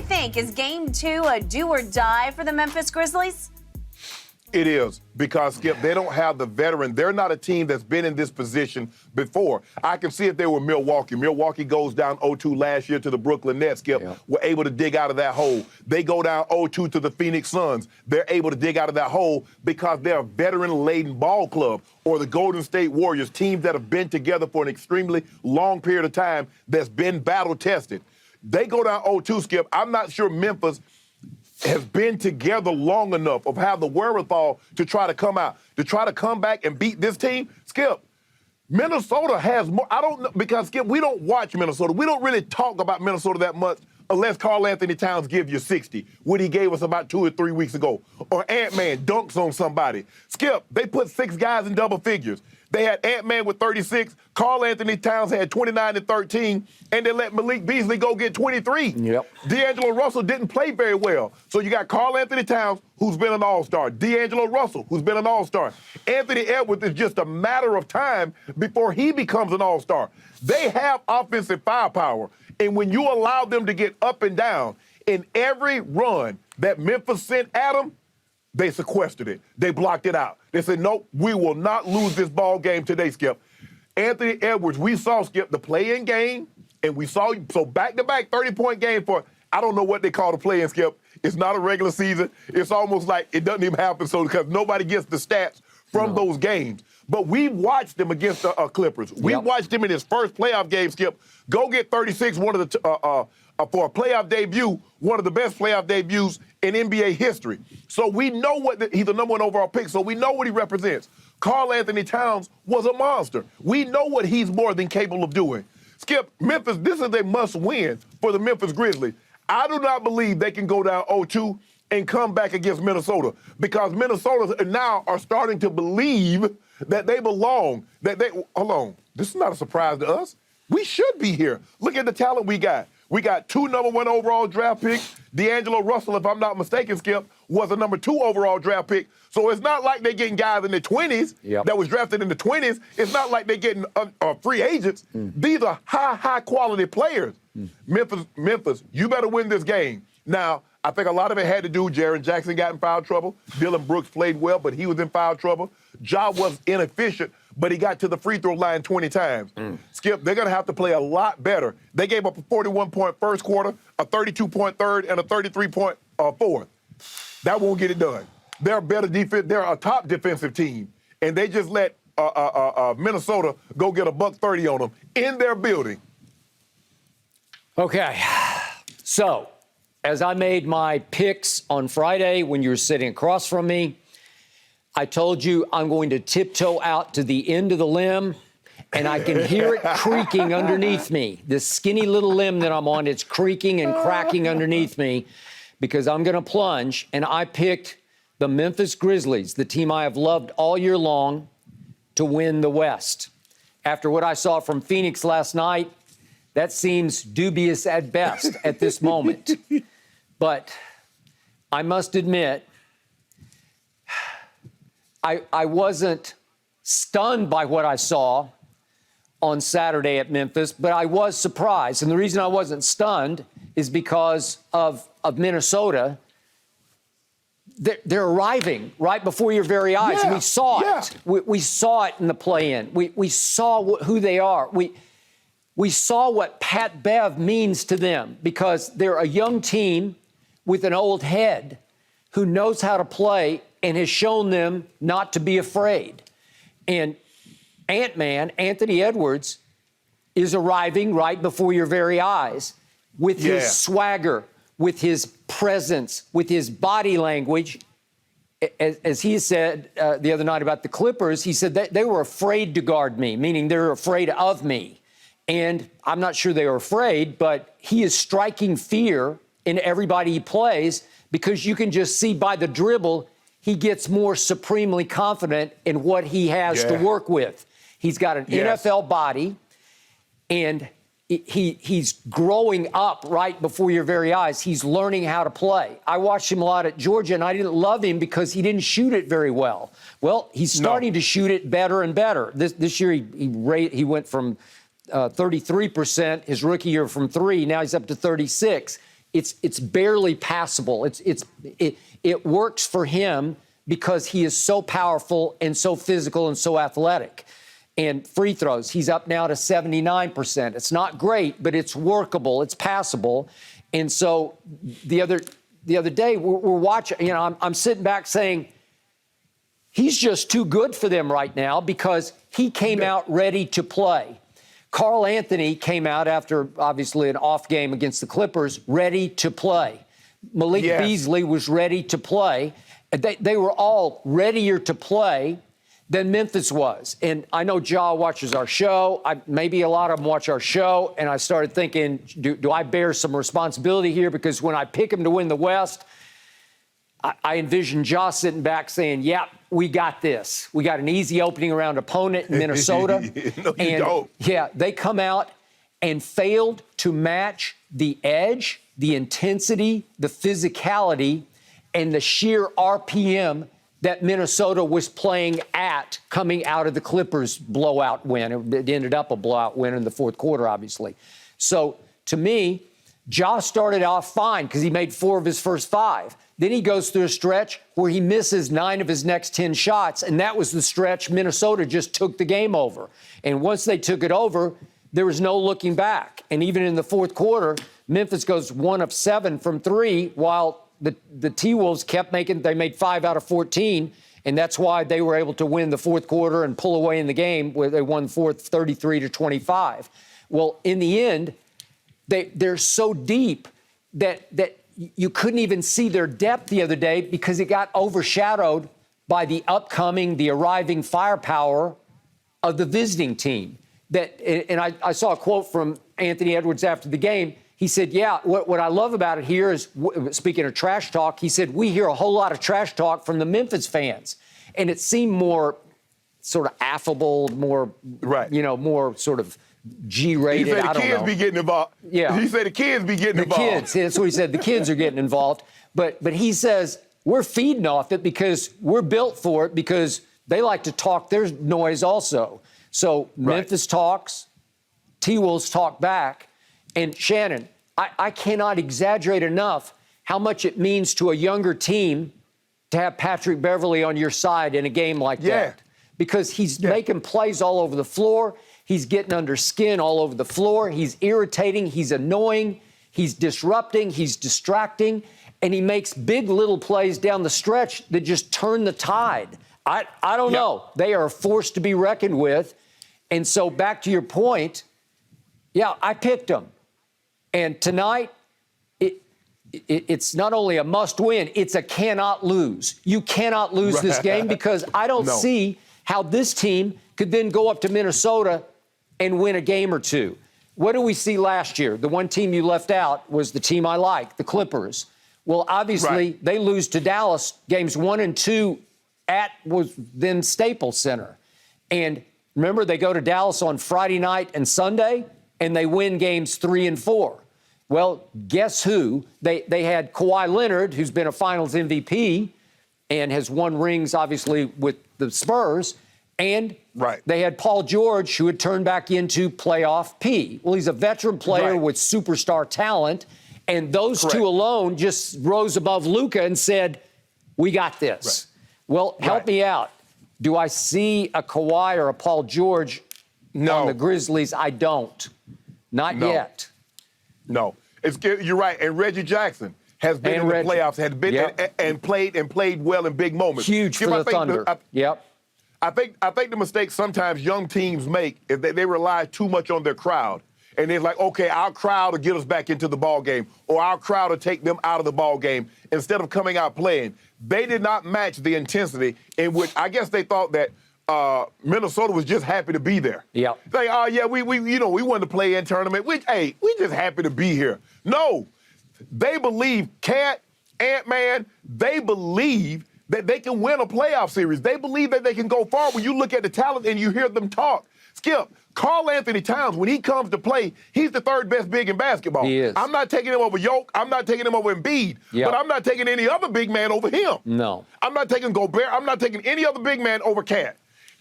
you think? Is Game 2 a do or die for the Memphis Grizzlies? It is, because, Skip, they don't have the veteran. They're not a team that's been in this position before. I can see if they were Milwaukee. Milwaukee goes down 0-2 last year to the Brooklyn Nets, Skip. Yeah. Were able to dig out of that hole. They go down 0-2 to the Phoenix Suns. They're able to dig out of that hole because they're a veteran-laden ball club. Or the Golden State Warriors, teams that have been together for an extremely long period of time that's been battle-tested. They go down 0-2, Skip. I'm not sure Memphis has been together long enough of have the wherewithal to try to come out, to try to come back and beat this team. Skip, Minnesota has more. I don't know, because, Skip, we don't watch Minnesota. We don't really talk about Minnesota that much unless Karl Anthony Towns gives you 60, what he gave us about 2 or 3 weeks ago, or Ant-Man dunks on somebody. Skip, they put 6 guys in double figures. They had Ant-Man with 36, Karl Anthony Towns had 29 and 13, and they let Malik Beasley go get 23. Yep. D'Angelo Russell didn't play very well. So you got Karl Anthony Towns, who's been an all-star, D'Angelo Russell, who's been an all-star. Anthony Edwards is just a matter of time before he becomes an all-star. They have offensive firepower, and when you allow them to get up and down, in every run that Memphis sent at them, they sequestered it. They blocked it out. They said, nope, we will not lose this ball game today, Skip. Anthony Edwards, we saw, Skip, the play-in game, and we saw, so back-to-back 30-point game for, I don't know what they call the play-in, Skip. It's not a regular season. It's almost like it doesn't even happen, so because nobody gets the stats from those games. But we watched them against the Clippers. We watched him in his first playoff game, Skip, go get 36, one of the for a playoff debut, one of the best playoff debuts in NBA history. So we know he's the number 1 overall pick, so we know what he represents. Karl Anthony Towns was a monster. We know what he's more than capable of doing. Skip, Memphis, this is a must-win for the Memphis Grizzlies. I do not believe they can go down 0-2 and come back against Minnesota, because Minnesota now are starting to believe that they belong, hold on, this is not a surprise to us. We should be here. Look at the talent we got. We got 2 number 1 overall draft picks. D'Angelo Russell, if I'm not mistaken, Skip, was a number 2 overall draft pick. So it's not like they're getting guys in their 20s that was drafted in the 20s. It's not like they're getting free agents. These are high quality players. Memphis, you better win this game. Now, I think a lot of it had to do, Jaren Jackson got in foul trouble. Dylan Brooks played well, but he was in foul trouble. Ja was inefficient, but he got to the free throw line 20 times. Skip, they're going to have to play a lot better. They gave up a 41-point first quarter, a 32-point third, and a 33-point fourth. That won't get it done. They're a better defense. They're a top defensive team, and they just let Minnesota go get a $130 on them in their building. Okay, so as I made my picks on Friday when you were sitting across from me, I told you I'm going to tiptoe out to the end of the limb, and I can hear it creaking underneath me. This skinny little limb that I'm on, it's creaking and cracking underneath me because I'm going to plunge, and I picked the Memphis Grizzlies, the team I have loved all year long, to win the West. After what I saw from Phoenix last night, that seems dubious at best at this moment. But I must admit, I wasn't stunned by what I saw on Saturday at Memphis, but I was surprised. And the reason I wasn't stunned is because of Minnesota. They're arriving right before your very eyes. Yeah, we saw it. We saw it in the play-in. We saw who they are. We saw what Pat Bev means to them, because they're a young team with an old head who knows how to play and has shown them not to be afraid. And Ant-Man, Anthony Edwards, is arriving right before your very eyes with his swagger, with his presence, with his body language. As he said the other night about the Clippers, he said that they were afraid to guard me, meaning they're afraid of me. And I'm not sure they were afraid, but he is striking fear in everybody he plays, because you can just see by the dribble, he gets more supremely confident in what he has to work with. He's got an NFL body, and he's growing up right before your very eyes. He's learning how to play. I watched him a lot at Georgia, and I didn't love him because he didn't shoot it very well. Well, he's starting to shoot it better and better. This year, he went from 33% his rookie year from 3. Now he's up to 36. it's barely passable. It works for him because he is so powerful and so physical and so athletic. And free throws, he's up now to 79%. It's not great, but it's workable. It's passable. And so the other day we're watching. You know, I'm sitting back saying he's just too good for them right now because he came out ready to play. Karl Anthony came out after, obviously, an off game against the Clippers, ready to play. Malik Beasley was ready to play. They were all readier to play than Memphis was. And I know Ja watches our show. Maybe a lot of them watch our show. And I started thinking, do I bear some responsibility here? Because when I pick him to win the West, I envision Ja sitting back saying, yeah, we got this. We got an easy opening round opponent in Minnesota. No, you don't. Yeah, they come out and failed to match the edge, the intensity, the physicality, and the sheer RPM that Minnesota was playing at coming out of the Clippers blowout win. It ended up a blowout win in the fourth quarter, obviously. So, to me, Ja started off fine because he made 4 of his first 5. Then he goes through a stretch where he misses 9 of his next 10 shots, and that was the stretch Minnesota just took the game over. And once they took it over, there was no looking back. And even in the fourth quarter, Memphis goes 1 of 7 from 3, while the T-Wolves they made 5 out of 14, and that's why they were able to win the fourth quarter and pull away in the game where they won the fourth 33-25. Well, in the end, they're so deep that you couldn't even see their depth the other day because it got overshadowed by the arriving firepower of the visiting team. And I saw a quote from Anthony Edwards after the game. He said, yeah, what I love about it here is, speaking of trash talk, he said, we hear a whole lot of trash talk from the Memphis fans. And it seemed more sort of affable, more, more sort of G-rated. He said the kids be getting involved. Yeah. He said the kids be getting involved. The kids, that's what he said. The kids are getting involved. But he says, we're feeding off it because we're built for it because they like to talk their noise also. So Memphis talks, T-Wolves talk back. And Shannon, I cannot exaggerate enough how much it means to a younger team to have Patrick Beverley on your side in a game like that. Because he's making plays all over the floor. He's getting under skin all over the floor. He's irritating. He's annoying. He's disrupting. He's distracting. And he makes big little plays down the stretch that just turn the tide. I don't know. They are a force to be reckoned with. And so back to your point, I picked them. And tonight, it's not only a must-win, it's a cannot lose. You cannot lose this game because I don't see how this team could then go up to Minnesota and win a game or two. What did we see last year? The one team you left out was the team I like, the Clippers. Well, obviously, they lose to Dallas games 1 and 2 at was then Staples Center. And remember, they go to Dallas on Friday night and Sunday, and they win games 3 and 4. Well, guess who? They had Kawhi Leonard, who's been a Finals MVP and has won rings, obviously, with the Spurs. And they had Paul George, who had turned back into playoff P. Well, he's a veteran player with superstar talent. And those two alone just rose above Luka and said, we got this. Well, help me out. Do I see a Kawhi or a Paul George on the Grizzlies? I don't. Not yet. No. You're right. And Reggie Jackson has been in the playoffs, has been and played well in big moments. Huge for the Thunder. I think the mistake sometimes young teams make is that they rely too much on their crowd. And they're like, okay, our crowd will get us back into the ball game, or our crowd will take them out of the ball game instead of coming out playing. They did not match the intensity in which I guess they thought that Minnesota was just happy to be there. Yeah. Like, we wanted to play in tournament. We just happy to be here. No, they believe Cat, Ant-Man, they believe that they can win a playoff series. They believe that they can go far. When you look at the talent and you hear them talk, Skip, Karl Anthony Towns, when he comes to play, he's the 3rd best big in basketball. He is. I'm not taking him over Yoke. I'm not taking him over Embiid. But I'm not taking any other big man over him. No. I'm not taking Gobert. I'm not taking any other big man over Cat.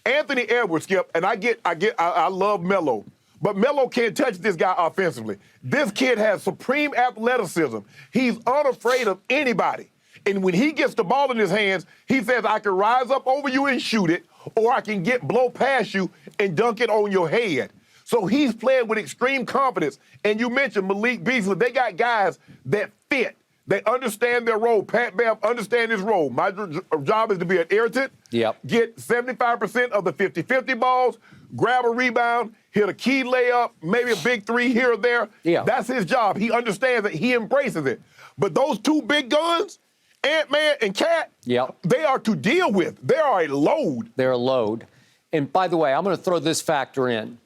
Anthony Edwards, Skip, and I love Melo, But Melo can't touch this guy offensively. This kid has supreme athleticism. He's unafraid of anybody. And when he gets the ball in his hands, he says, I can rise up over you and shoot it, or I can blow past you and dunk it on your head. So he's playing with extreme confidence. And you mentioned Malik Beasley. They got guys that fit. They understand their role. Pat Bev understands his role. My job is to be an irritant, get 75% of the 50-50 balls, grab a rebound, hit a key layup, maybe a big three here or there. Yeah. That's his job. He understands it. He embraces it. But those two big guns, Ant-Man and Cat, they are to deal with. They are a load. They're a load. And by the way, I'm going to throw this factor in.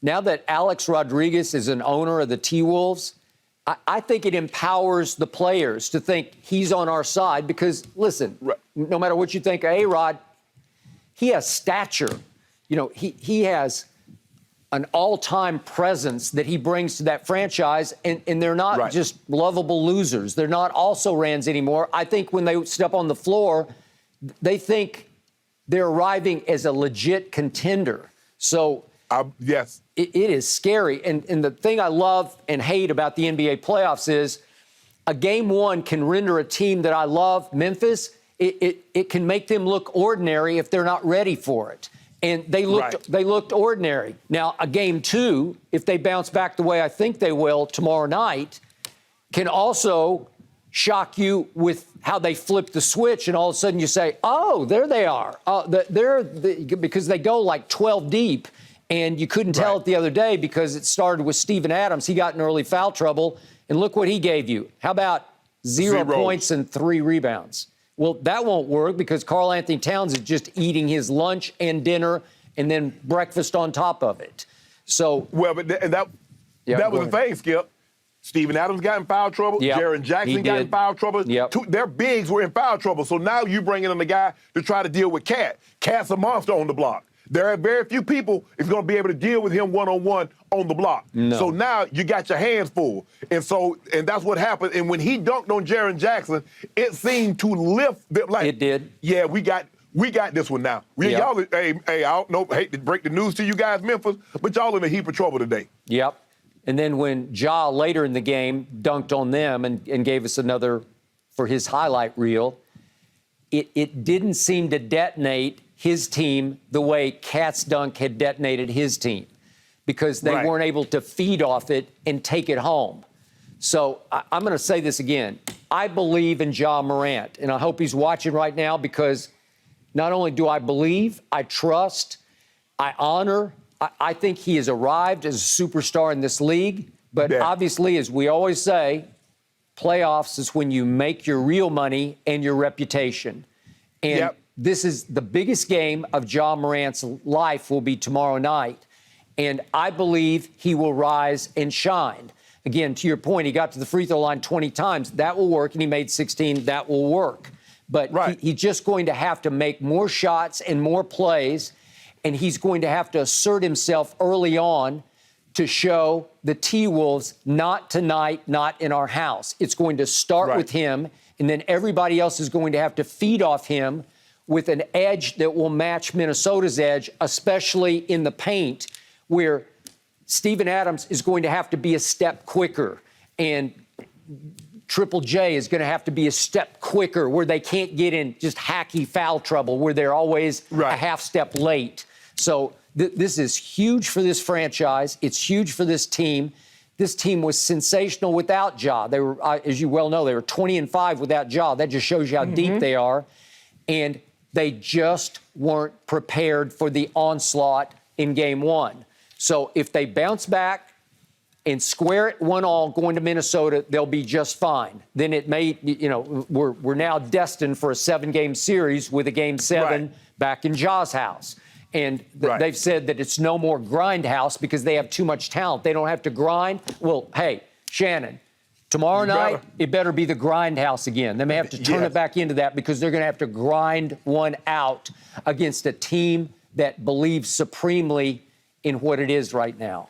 Now that Alex Rodriguez is an owner of the T-Wolves, I think it empowers the players to think he's on our side because, listen, no matter what you think of A-Rod, he has stature. You know, he has an all-time presence that he brings to that franchise, and they're not just lovable losers. They're not also-rans anymore. I think when they step on the floor, they think they're arriving as a legit contender. So yes, it is scary. And the thing I love and hate about the NBA playoffs is a game one can render a team that I love, Memphis, it can make them look ordinary if they're not ready for it. And they looked ordinary. Now, a game two, if they bounce back the way I think they will tomorrow night, can also shock you with how they flip the switch, and all of a sudden you say, oh, there they are. Because they go like 12 deep, and you couldn't tell it the other day because it started with Steven Adams. He got in early foul trouble, and look what he gave you. How about zero points and 3 rebounds? Well, that won't work because Karl Anthony Towns is just eating his lunch and dinner and then breakfast on top of it. So, well, but that was the thing, Skip. Steven Adams got in foul trouble. Jaren Jackson got in foul trouble. Their bigs were in foul trouble. So now you bringing in the guy to try to deal with Cat. Cat's a monster on the block. There are very few people that's going to be able to deal with him one-on-one on the block. No. So now you got your hands full. And that's what happened. And when he dunked on Jaren Jackson, it seemed to lift them. Like, it did. Yeah, we got this one now. Y'all, hey, I don't know, hate to break the news to you guys, Memphis, but y'all in a heap of trouble today. Yep. And then when Ja later in the game dunked on them and gave us another for his highlight reel, it didn't seem to detonate his team the way Cat's dunk had detonated his team because they weren't able to feed off it and take it home. So I'm going to say this again. I believe in Ja Morant, and I hope he's watching right now because not only do I believe, I trust, I honor, I think he has arrived as a superstar in this league. But obviously, as we always say, playoffs is when you make your real money and your reputation. And this is the biggest game of Ja Morant's life will be tomorrow night. And I believe he will rise and shine. Again, to your point, he got to the free throw line 20 times. That will work, and he made 16. That will work. But he's just going to have to make more shots and more plays, and he's going to have to assert himself early on to show the T-Wolves, not tonight, not in our house. It's going to start with him, and then everybody else is going to have to feed off him with an edge that will match Minnesota's edge, especially in the paint, where Steven Adams is going to have to be a step quicker, and Triple J is going to have to be a step quicker, where they can't get in just hacky foul trouble, where they're always a half step late. So this is huge for this franchise. It's huge for this team. This team was sensational without Ja. They were, as you well know, they were 20-5 without Ja. That just shows you how deep they are. And they just weren't prepared for the onslaught in game one. So if they bounce back and square it 1-1 going to Minnesota, they'll be just fine. Then it may, we're now destined for a 7-game series with a game 7 back in Ja's house. And they've said that it's no more grind house because they have too much talent. They don't have to grind. Well, hey, Shannon, tomorrow night, it better be the grind house again. They may have to turn it back into that because they're going to have to grind one out against a team that believes supremely in what it is right now.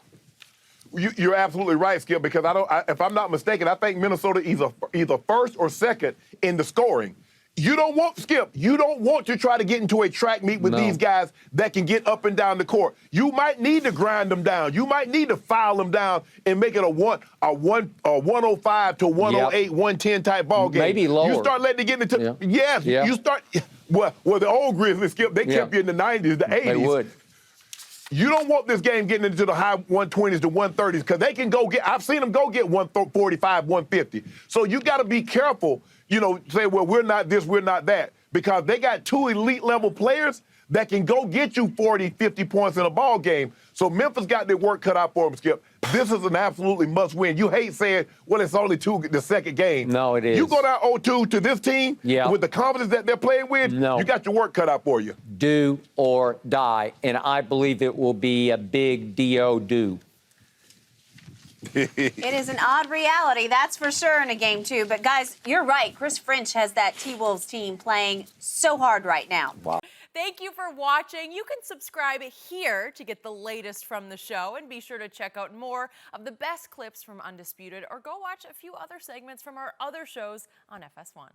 You're absolutely right, Skip, because if I'm not mistaken, I think Minnesota is either first or second in the scoring. You don't want, Skip, you don't want to try to get into a track meet with these guys that can get up and down the court. You might need to grind them down. You might need to foul them down and make it a 105 to 108, 110 type ball game. Maybe lower. You start letting it get into, you start, well, the old Grizzlies, Skip, they kept you in the 90s, the 80s. They would. You don't want this game getting into the high 120s to 130s because they can go get, I've seen them go get 145, 150. So you got to be careful, say, well, we're not this, we're not that, because they got two elite level players that can go get you 40, 50 points in a ball game. So Memphis got their work cut out for them, Skip. This is an absolutely must win. You hate saying, well, it's only the second game. No, it is. You go down 0-2 to this team with the confidence that they're playing with, you got your work cut out for you. Do or die. And I believe it will be a big do. It is an odd reality, that's for sure, in a game, too. But, guys, you're right. Chris French has that T-Wolves team playing so hard right now. Wow. Thank you for watching. You can subscribe here to get the latest from the show, and be sure to check out more of the best clips from Undisputed, or go watch a few other segments from our other shows on FS1.